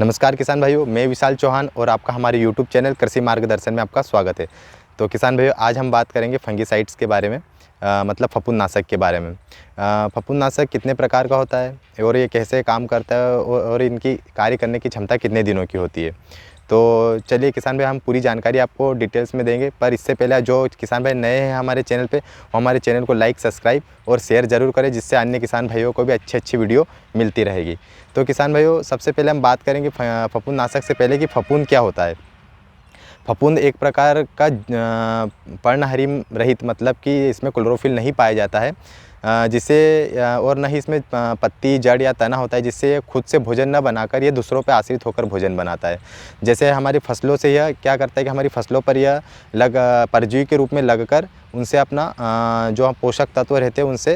नमस्कार किसान भाइयों, मैं विशाल चौहान और आपका हमारे यूट्यूब चैनल कृषि मार्गदर्शन में आपका स्वागत है। तो किसान भाइयों, आज हम बात करेंगे फंगिसाइड्स के बारे में, मतलब फफूंदनाशक के बारे में। फफूंदनाशक कितने प्रकार का होता है और ये कैसे काम करता है और इनकी कार्य करने की क्षमता कितने दिनों की होती है। तो चलिए किसान भाई, हम पूरी जानकारी आपको डिटेल्स में देंगे, पर इससे पहले जो किसान भाई नए हैं हमारे चैनल पे, वो हमारे चैनल को लाइक, सब्सक्राइब और शेयर ज़रूर करें, जिससे अन्य किसान भाइयों को भी अच्छी वीडियो मिलती रहेगी। तो किसान भाइयों, सबसे पहले हम बात करेंगे फफूंदनाशक से पहले कि फफूंद क्या होता है। फफूंद एक प्रकार का पर्णहरिम रहित, मतलब कि इसमें क्लोरोफिल नहीं पाया जाता है, जिससे और न ही इसमें पत्ती, जड़ या तना होता है, जिससे ये खुद से भोजन न बनाकर ये दूसरों पर आश्रित होकर भोजन बनाता है। जैसे हमारी फसलों से यह क्या करता है कि हमारी फसलों पर यह परजीवी के रूप में लगकर उनसे अपना जो पोषक तत्व रहते हैं उनसे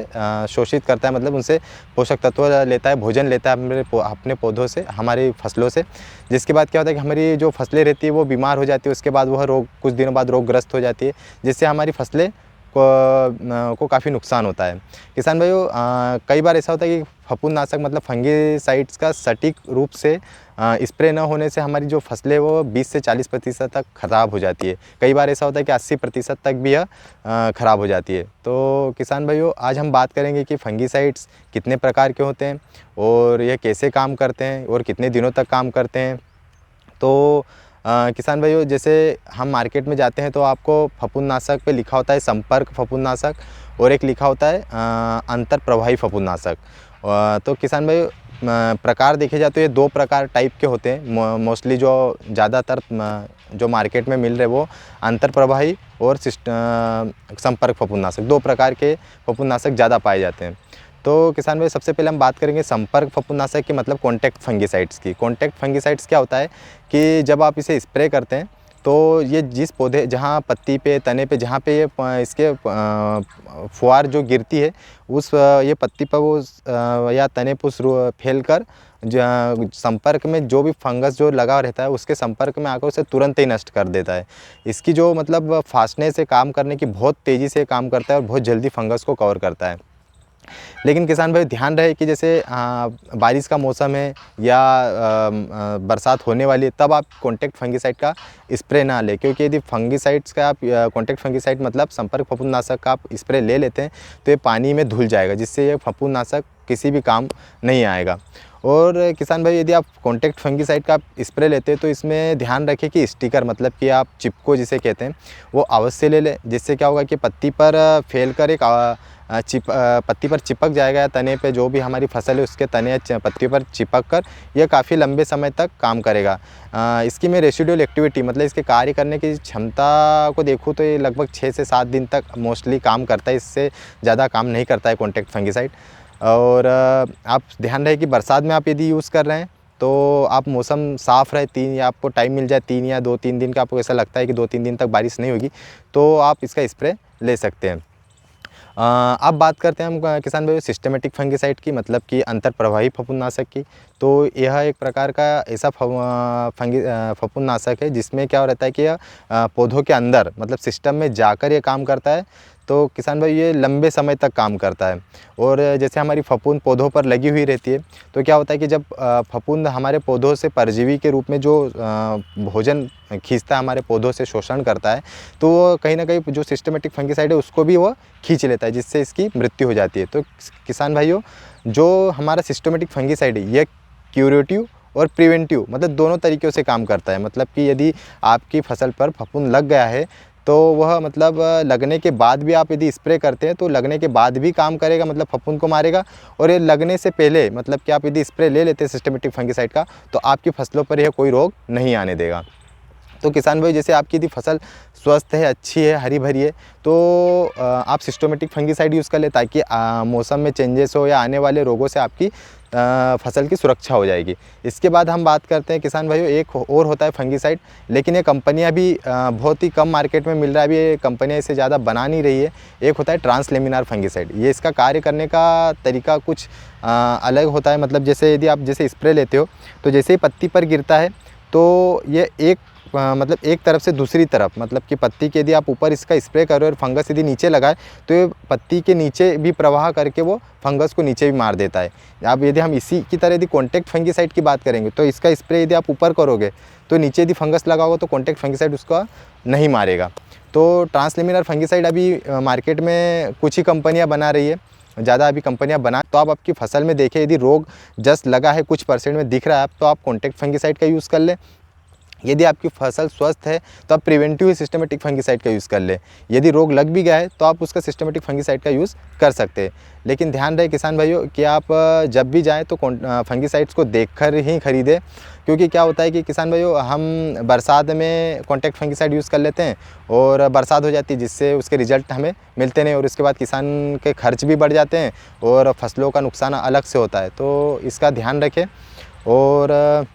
शोषित करता है, मतलब उनसे पोषक तत्व लेता है, भोजन लेता है अपने पौधों से, हमारी फसलों से। जिसके बाद क्या होता है कि हमारी जो फसलें रहती है वो बीमार हो जाती है, उसके बाद वह कुछ दिनों बाद रोगग्रस्त हो जाती है, जिससे हमारी फसलें को काफ़ी नुकसान होता है। किसान भाइयों, कई बार ऐसा होता है कि फफूंदनाशक मतलब फंगिसाइड्स का सटीक रूप से स्प्रे न होने से हमारी जो फसलें वो 20 से 40% तक ख़राब हो जाती है। कई बार ऐसा होता है कि 80% तक भी यह ख़राब हो जाती है। तो किसान भाइयों, आज हम बात करेंगे कि फंगिसाइड्स कितने प्रकार के होते हैं और यह कैसे काम करते हैं और कितने दिनों तक काम करते हैं। तो किसान भाइयों, जैसे हम मार्केट में जाते हैं तो आपको फफूंदनाशक पे लिखा होता है संपर्क फफूंदनाशक, और एक लिखा होता है अंतर प्रवाही फफूंदनाशक। तो किसान भाइयों, प्रकार देखे जाए तो ये दो प्रकार टाइप के होते हैं। मोस्टली जो ज़्यादातर जो मार्केट में मिल रहे वो अंतर प्रवाही और संपर्क फफूंदनाशक, दो प्रकार के फफूंदनाशक ज़्यादा पाए जाते हैं। तो किसान भाई, सबसे पहले हम बात करेंगे संपर्क फफूंदनाशक की, मतलब कॉन्टैक्ट फंगिसाइड्स की। कॉन्टैक्ट फंगिसाइड्स क्या होता है कि जब आप इसे स्प्रे करते हैं तो ये जिस पौधे, जहाँ पत्ती पे, तने पे, जहाँ पे ये इसके फुहार जो गिरती है उस ये पत्ती पर वो या तने पर फैल कर संपर्क में जो भी फंगस जो लगा रहता है उसके संपर्क में आकर उसे तुरंत ही नष्ट कर देता है। इसकी जो मतलब फास्टनेस से काम करने की, बहुत तेज़ी से काम करता है और बहुत जल्दी फंगस को कवर करता है। लेकिन किसान भाई, ध्यान रहे कि जैसे बारिश का मौसम है या बरसात होने वाली है, तब आप कॉन्टैक्ट फंगिसाइड का स्प्रे ना लें, क्योंकि यदि फंगिसाइड्स का आप कॉन्टैक्ट फंगिसाइड मतलब संपर्क फफूंदनाशक का आप स्प्रे ले लेते हैं तो ये पानी में धुल जाएगा, जिससे ये फफूंदनाशक किसी भी काम नहीं आएगा। और किसान भाई, यदि आप कॉन्टैक्ट फंगिसाइड का सिप्रे लेते हैं तो इसमें ध्यान रखें कि स्टिकर, मतलब कि आप चिपको जिसे कहते हैं, वो अवश्य ले लें। जिससे क्या होगा कि पत्ती पर फैल कर एक पत्ती पर चिपक जाएगा, या तने पे जो भी हमारी फसल है उसके तने पत्ती पर चिपक कर यह काफ़ी लंबे समय तक काम करेगा। इसकी मैं रेसिडुअल एक्टिविटी, मतलब इसके कार्य करने की क्षमता को देखूँ तो ये लगभग 6 से 7 दिन तक मोस्टली काम करता है, इससे ज़्यादा काम नहीं करता है कॉन्टैक्ट फंगिसाइड। और आप ध्यान रहे कि बरसात में आप यदि यूज़ कर रहे हैं तो आप मौसम साफ़ रहे, या आपको टाइम मिल जाए 3 या 2-3 दिन का, आपको ऐसा लगता है कि 2-3 दिन तक बारिश नहीं होगी, तो आप इसका स्प्रे ले सकते हैं। अब बात करते हैं हम किसान भाइयों सिस्टमेटिक फंगिसाइड की, मतलब कि अंतर प्रवाही फफूंदनाशक की। तो यह एक प्रकार का ऐसा फफूंदनाशक है जिसमें क्या रहता है कि यह पौधों के अंदर, मतलब सिस्टम में जाकर ये काम करता है। तो किसान भाई, ये लंबे समय तक काम करता है। और जैसे हमारी फफूंद पौधों पर लगी हुई रहती है, तो क्या होता है कि जब फफूंद हमारे पौधों से परजीवी के रूप में जो भोजन खींचता है, हमारे पौधों से शोषण करता है, तो वो कहीं ना कहीं जो सिस्टमेटिक फंगिसाइड है उसको भी वो खींच लेता है, जिससे इसकी मृत्यु हो जाती है। तो किसान भाइयों, जो हमारा सिस्टमेटिक फंगिसाइड है ये क्यूरेटिव और प्रिवेंटिव, मतलब दोनों तरीक़ों से काम करता है। मतलब कि यदि आपकी फसल पर फफूंद लग गया है तो वह मतलब लगने के बाद भी आप यदि स्प्रे करते हैं तो लगने के बाद भी काम करेगा, मतलब फफूंद को मारेगा। और ये लगने से पहले, मतलब कि आप यदि स्प्रे ले लेते हैं सिस्टमेटिक फंगिसाइड का, तो आपकी फसलों पर यह कोई रोग नहीं आने देगा। तो किसान भाई, जैसे आपकी यदि फसल स्वस्थ है, अच्छी है, हरी भरी है, तो आप सिस्टमेटिक फंगिसाइड यूज़ कर ले, ताकि मौसम में चेंजेस हो या आने वाले रोगों से आपकी फसल की सुरक्षा हो जाएगी। इसके बाद हम बात करते हैं किसान भाइयों, एक और होता है फंगिसाइड, लेकिन ये कंपनियां भी बहुत ही कम मार्केट में मिल रहा है, अभी ये कंपनियां इसे ज़्यादा बना नहीं रही है। एक होता है ट्रांसलेमिनार फंगिसाइड। ये इसका कार्य करने का तरीका कुछ अलग होता है। मतलब जैसे यदि आप जैसे स्प्रे लेते हो तो जैसे ही पत्ती पर गिरता है तो ये एक मतलब एक तरफ से दूसरी तरफ, मतलब कि पत्ती के यदि आप ऊपर इसका स्प्रे करो और फंगस यदि नीचे लगाए तो ये पत्ती के नीचे भी प्रवाह करके वो फंगस को नीचे भी मार देता है। अब यदि हम इसी की तरह यदि कॉन्टैक्ट फंगीसाइड की बात करेंगे तो इसका स्प्रे यदि आप ऊपर करोगे तो नीचे यदि फंगस लगा होगा तो कॉन्टैक्ट फंगीसाइड उसका नहीं मारेगा। तो ट्रांसलेमिनर फंगीसाइड अभी मार्केट में कुछ ही कंपनियां बना रही है, ज़्यादा अभी कंपनियां बना। तो आप आपकी फसल में देखें यदि रोग जस्ट लगा है, कुछ परसेंट में दिख रहा है तो आप कॉन्टैक्ट फंगीसाइड का यूज़ कर लें। यदि आपकी फसल स्वस्थ है तो आप प्रिवेंटिव सिस्टमेटिक फंगीसाइड का यूज़ कर लें। यदि रोग लग भी गया है तो आप उसका सिस्टमेटिक फंगीसाइड का यूज़ कर सकते हैं। लेकिन ध्यान रहे किसान भाइयों कि आप जब भी जाएँ तो फंगीसाइड्स को देखकर ही खरीदें, क्योंकि क्या होता है कि किसान भाइयों हम बरसात में कॉन्टैक्ट फंगीसाइड यूज़ कर लेते हैं और बरसात हो जाती है जिससे उसके रिजल्ट हमें मिलते नहीं और उसके बाद किसान के खर्च भी बढ़ जाते हैं और फसलों का नुकसान अलग से होता है। तो इसका ध्यान रखें। और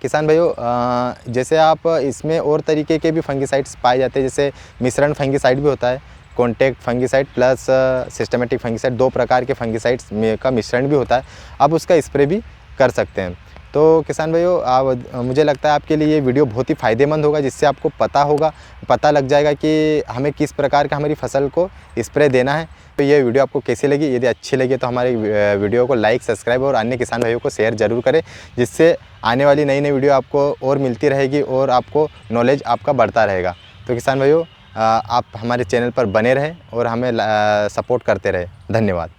किसान भाइयों जैसे आप इसमें और तरीके के भी फंगीसाइड्स पाए जाते हैं, जैसे मिश्रण फंगीसाइड भी होता है, contact fungicide plus systematic fungicide, 2 प्रकार के फंगीसाइड्स का मिश्रण भी होता है, आप उसका स्प्रे भी कर सकते हैं। तो किसान भाइयों आप मुझे लगता है आपके लिए ये वीडियो बहुत ही फ़ायदेमंद होगा, जिससे आपको पता लग जाएगा कि हमें किस प्रकार का हमारी फसल को स्प्रे देना है। तो ये वीडियो आपको कैसी लगी? यदि अच्छी लगी तो हमारे वीडियो को लाइक, सब्सक्राइब और अन्य किसान भाइयों को शेयर ज़रूर करें, जिससे आने वाली नई वीडियो आपको और मिलती रहेगी और आपको नॉलेज आपका बढ़ता रहेगा। तो किसान भाइयों आप हमारे चैनल पर बने रहें और हमें सपोर्ट करते रहें। धन्यवाद।